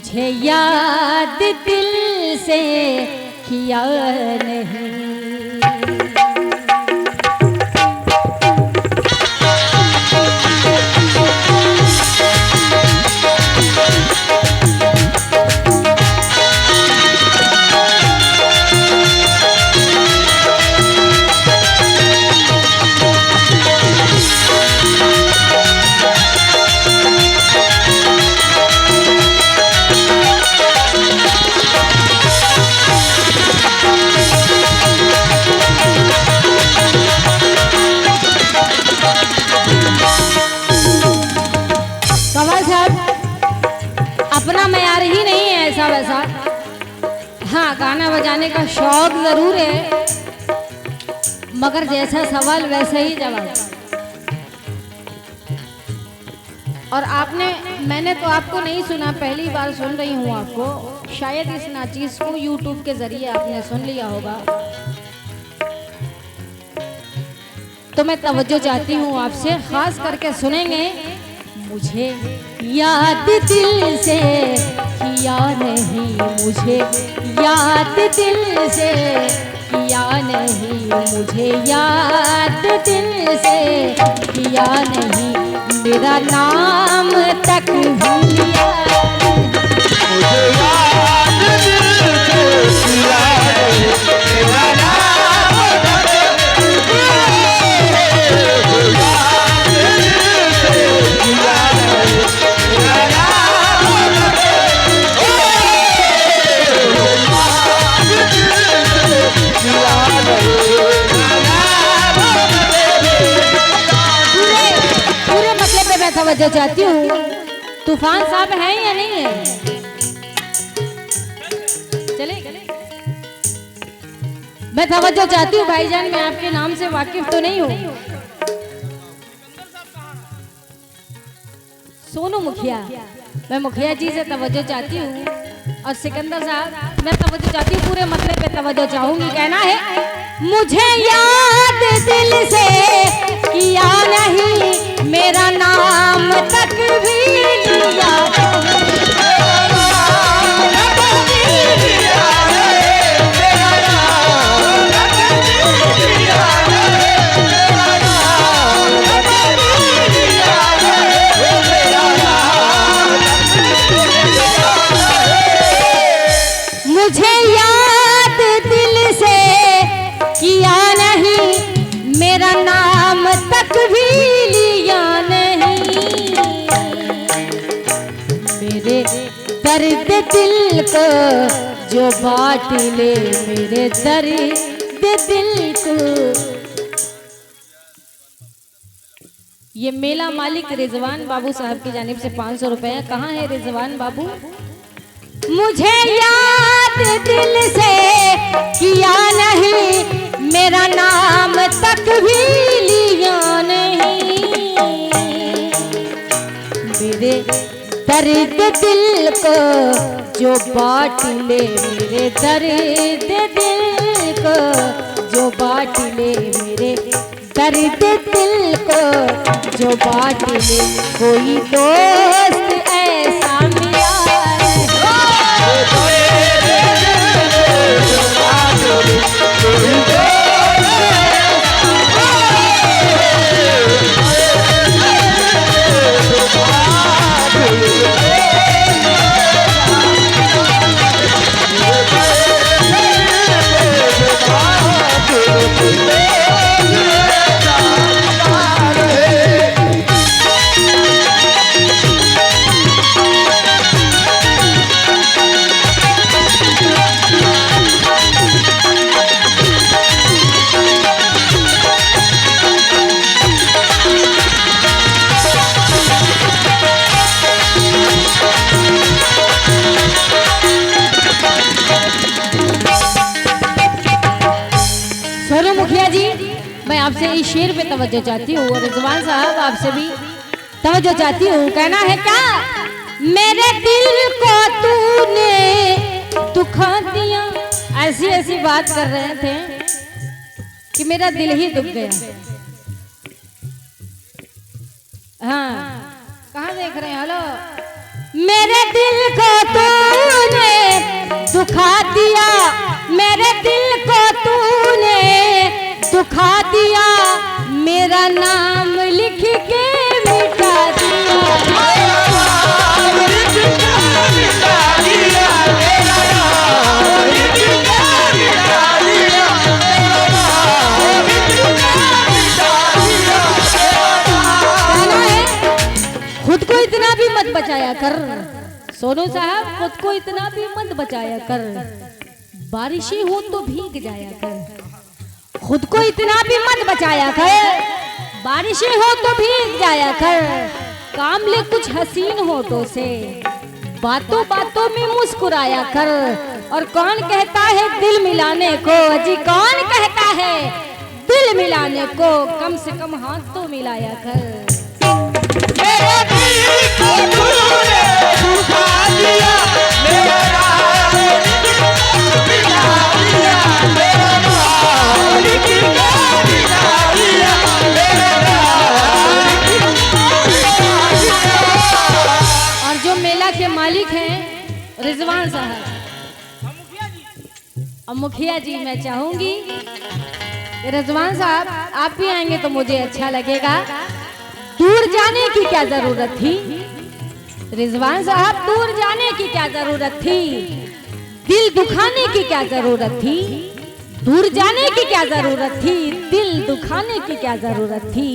मुझे याद दिल से किया नहीं। अपना मयार ही नहीं है ऐसा वैसा। हाँ, गाना बजाने का शौक जरूर है, मगर जैसा सवाल वैसा ही जवाब। और मैंने तो आपको नहीं सुना, पहली बार सुन रही हूँ आपको। शायद इस नाचीज को YouTube के जरिए आपने सुन लिया होगा, तो मैं तवज्जो चाहती हूँ आपसे, खास करके सुनेंगे। मुझे याद दिल से किया नहीं, मुझे याद दिल से किया नहीं, मुझे याद दिल से किया नहीं, मेरा नाम तक भूलिया। मुझे याद दिल से किया नहीं, मेरा नाम तक तवज्जो चाहती हूँ। तूफान साहब है या नहीं है? चले मैं तवज्जो चाहती हूँ भाईजान, मैं आपके नाम से वाकिफ तो नहीं हूँ। सोनू मुखिया, मैं मुखिया जी से तवज्जो चाहती हूँ। और सिकंदर साहब, मैं तवज्जो चाहती हूँ, पूरे मसले पे तवज्जो चाहूंगी। कहना है मुझे याद दिल से किया नहीं, मेरा नाम तक भी लिया। मुझे याद दिल से किया नहीं, मेरा नाम तक भी लिया नहीं। मेरे दर्द दिल को जो बांट ले, मेरे दर्द दिल को। ये मेला मालिक रिजवान बाबू साहब की जानिब से 500 रुपए है। कहाँ है रिजवान बाबू? मुझे याद दिल से किया नहीं, मेरा नाम तक भी लिया नहीं। मेरे दर्द दिल को जो बांट ले, मेरे दर्द दिल को जो बांट ले, मेरे दर्द दिल को जो बांट ले। कोई दोस्त ऐसा मिला मैं आपसे इस शेर पे तवज्जो चाहती हूँ। और रिजवान साहब आपसे भी तवज्जो चाहती हूँ। कहना है क्या? मेरे दिल को तूने दुखा दिया। ऐसी ऐसी बात कर रहे थे कि मेरा दिल ही दुख गया। हाँ, कहाँ देख रहे हैं? हेलो, मेरे दिल को तूने दुखा दिया, मेरे दिल को तूने दुखा दिया, मेरा नाम लिख के मिटा दिया। खुद को इतना भी मत बचाया कर सोनू साहब, खुद को इतना भी मत बचाया कर, बारिशें हो तो भीग जाया कर। खुद को इतना भी मत बचाया कर, बारिशें हो तो भीग जाया कर। काम ले कुछ हसीन होठों से, बातों बातों में मुस्कुराया कर। और कौन कहता है दिल मिलाने को, अजी कौन कहता है दिल मिलाने को, कम से कम हाथ तो मिलाया कर। मेरे दिल को तूने दुखा दिया, मेरा नाम मिटा दिया, मेरा नाम मिटा दिया, मेरा नाम। और जो मेला के मालिक हैं रिजवान साहब और मुखिया जी, मैं चाहूंगी रिजवान साहब आप भी आएंगे तो मुझे अच्छा लगेगा। दूर जाने की क्या जरूरत थी रिजवान साहब, दूर जाने की क्या जरूरत थी, दिल दुखाने की क्या जरूरत थी, दूर जाने की क्या जरूरत थी, दिल दुखाने की क्या जरूरत थी।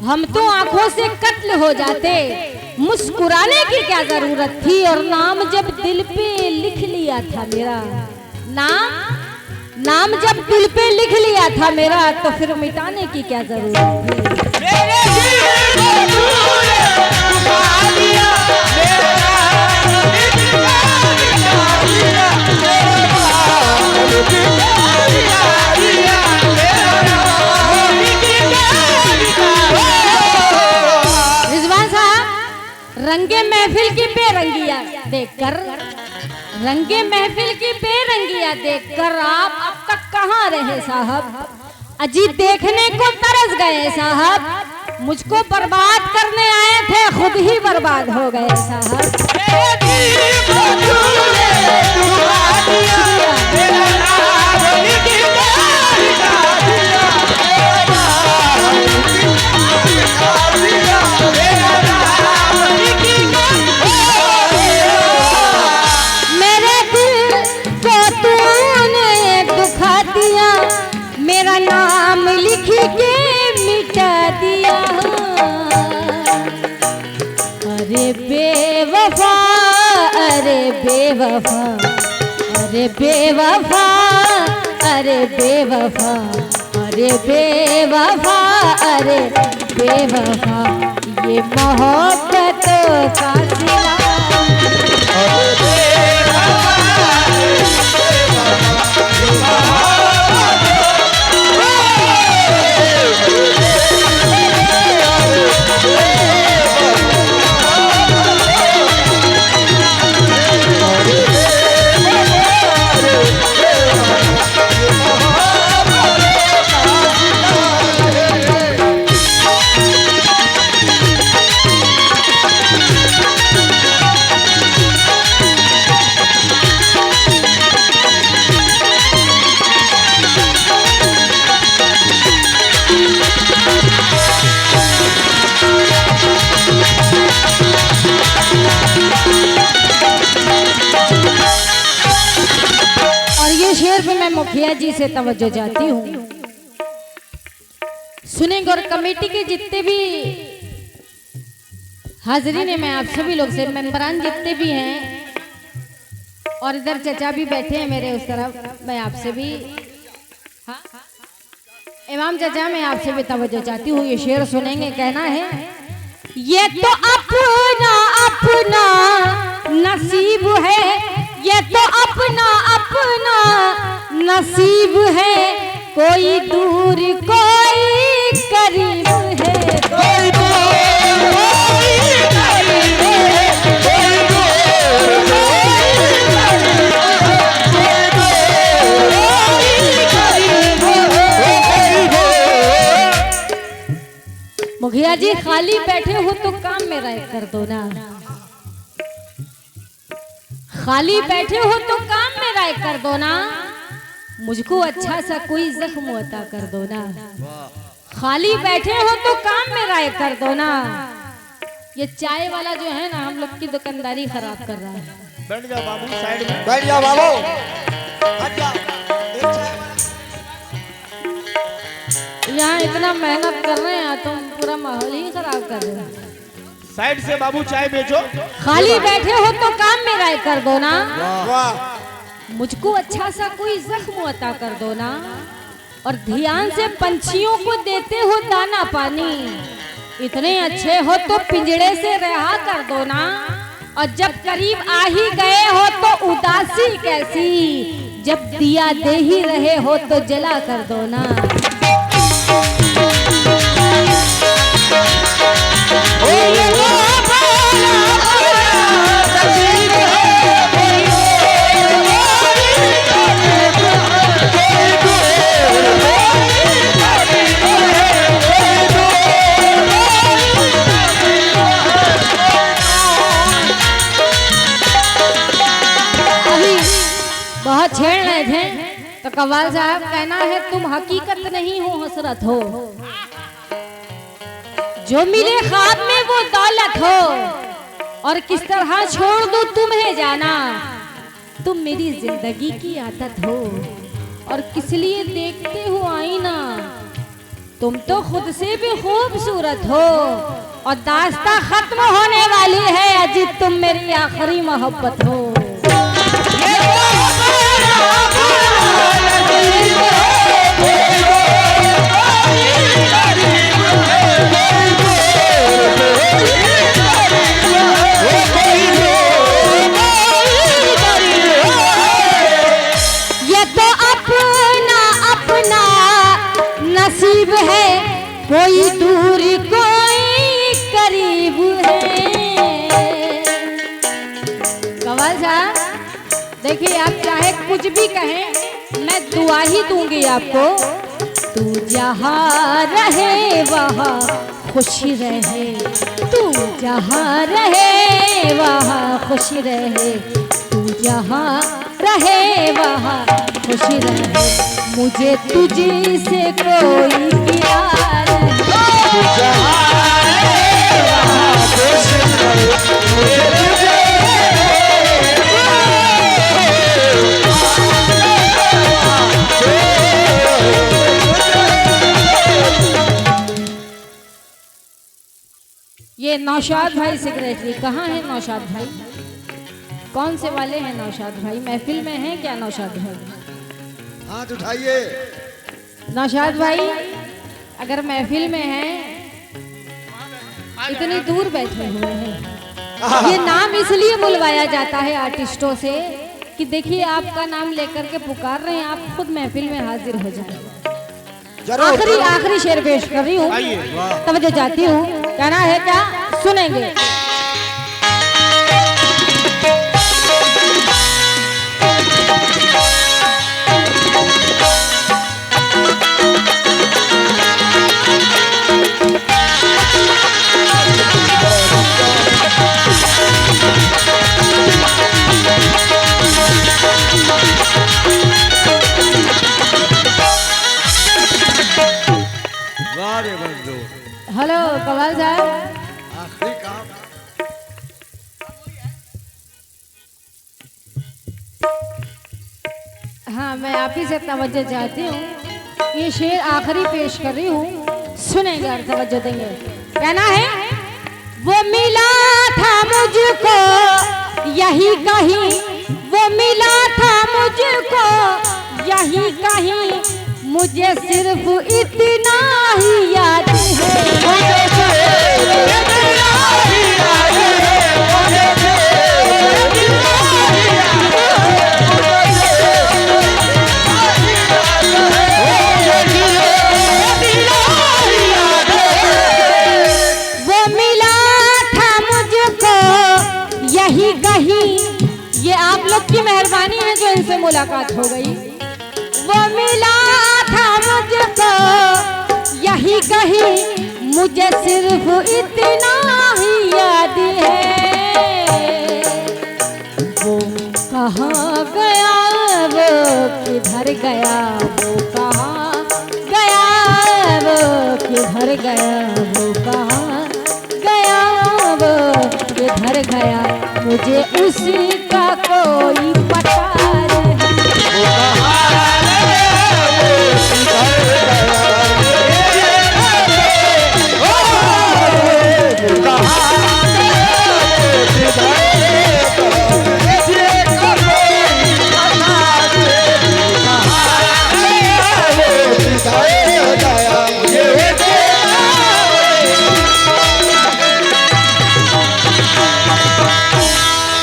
हम तो आंखों से कत्ल हो जाते, मुस्कुराने की क्या जरूरत थी। और नाम जब दिल पे लिख लिया था मेरा, नाम जब दिल पे लिख लिया था मेरा, तो फिर मिटाने की क्या जरूरत थी। मेरे दिल को तूने दुखा दिया, मेरा नाम मिटा दिया, मेरा नाम मिटा दिया, मेरा नाम मिटा दिया। रिजवान साहब रंगे महफिल की बेरंगिया देखकर, रंगे महफिल की बेरंगिया देखकर आप अब तक कहाँ रहे साहब। अजी देखने को तरस गए साहब, मुझको बर्बाद करने आए थे, खुद ही बर्बाद हो गए साहब। मेरे दिल को तूने दुखा दिया, मेरा नाम मिटा दिया, मेरा नाम मिटा दिया, मेरा नाम मिटा दिया। मेरे दिल को तूने दुखा दिया, मेरा नाम लिख के मिटा दिया। अरे बेवफा, अरे बेवफा, अरे बेवफा, अरे बेवफा, अरे बेवफा, अरे बेवफा, ये मोहब्बत का सिला। शेर पे मैं मुखिया जी से तवज्जो चाहती हूँ, सुनेंगे। और कमेटी के जितने भी हाजिरीन है, मैं आप सभी लोग से, मेंबरान जितने भी हैं, और इधर चचा भी बैठे हैं मेरे उस तरफ, मैं आपसे भी, हाँ इमाम चचा, मैं आपसे भी तवज्जो चाहती हूँ। ये शेर सुनेंगे, कहना है ये तो अपना अपना नसीब है, ये तो अपना अपना नसीब है, कोई दूर कोई करीब है, कोई दूर कोई करीब है, कोई दूर कोई करीब। मुखिया जी खाली बैठे हो तो काम मेरा एक कर दो ना। खाली बैठे हो तो काम में राय कर दो ना, मुझको अच्छा सा कोई जख्म अता कर दो ना। खाली बैठे हो तो काम में राय कर दो ना। ये चाय वाला जो है ना हम लोग की दुकानदारी खराब कर रहा है। बैठ जाओ बाबू, साइड में बैठ जाओ बाबू, हट जाओ। एक चाय वाला। यहाँ इतना मेहनत कर रहे हैं तुम पूरा माहौल ही खराब कर रहे हो। साइड से बाबू चाय बेचो। खाली बैठे हो तो काम में राय कर दो ना, वाह, मुझको अच्छा सा कोई जख्म अता कर दो ना। और ध्यान से पंछियों को देते हो दाना पानी, इतने अच्छे हो तो पिंजड़े से रहा कर दो ना। और जब करीब आ ही गए हो तो उदासी कैसी, जब दिया दे ही रहे हो तो जला कर दो ना। बहुत छेड़ रहे थे तो कव्वाल साहब कहना है तुम हकीकत नहीं हो हसरत हो, जो मिले ख्वाब में वो दौलत हो। और किस तरह छोड़ दूं तुम्हें जाना, तुम मेरी जिंदगी की आदत हो। और किस लिए देखते हो आईना, तुम तो खुद से भी खूबसूरत हो। और दास्तां खत्म होने वाली है अजी, तुम मेरी आखिरी मोहब्बत हो। ये तो अपना अपना नसीब है, कोई दूर कोई करीब है। कव्वाल साहब देखिए, आप चाहे कुछ भी कहें, मैं दुआ ही दूंगी आपको। तू जहाँ रहे वहाँ खुशी रहे, तू जहाँ रहे वहाँ खुशी रहे, तू जहाँ रहे वहाँ खुशी रहे। मुझे तुझसे कोई प्यार ये नौशाद भाई सेक्रेटरी कहाँ है? नौशाद भाई कौन से वाले हैं? नौशाद भाई महफिल में हैं क्या? नौशाद भाई हाथ उठाइए। नौशाद भाई अगर महफिल में हैं, इतनी दूर बैठे हुए हैं। ये नाम इसलिए बुलवाया जाता है आर्टिस्टों से कि देखिए आपका नाम लेकर के पुकार रहे हैं, आप खुद महफिल में हाजिर हो जाए। आखिरी शेर पेश कर रही हूँ, तवज्जो चाहती हूँ। कहना है क्या? सुनेंगे। हेलो कव्वाल साहब, आखिरी काम। हाँ मैं आप ही से तवज्जो चाहती हूँ। ये शेर आखिरी पेश कर रही हूँ, सुनेंगे और तवज्जो देंगे। कहना है, वो मिला था मुझको यही कहीं, वो मिला था मुझको यही कहीं, मुझे सिर्फ इतना ही याद वो मिला था मुझको यही कहीं। ये आप लोग की मेहरबानी है जो इनसे मुलाकात हो गई। वो मिला था मुझको यही कहीं, मुझे सिर्फ इतना ही याद है। वो गया वो कहाँ गया, वो किधर गया वो कहाँ गया, वो किधर गया, मुझे उसका कोई पता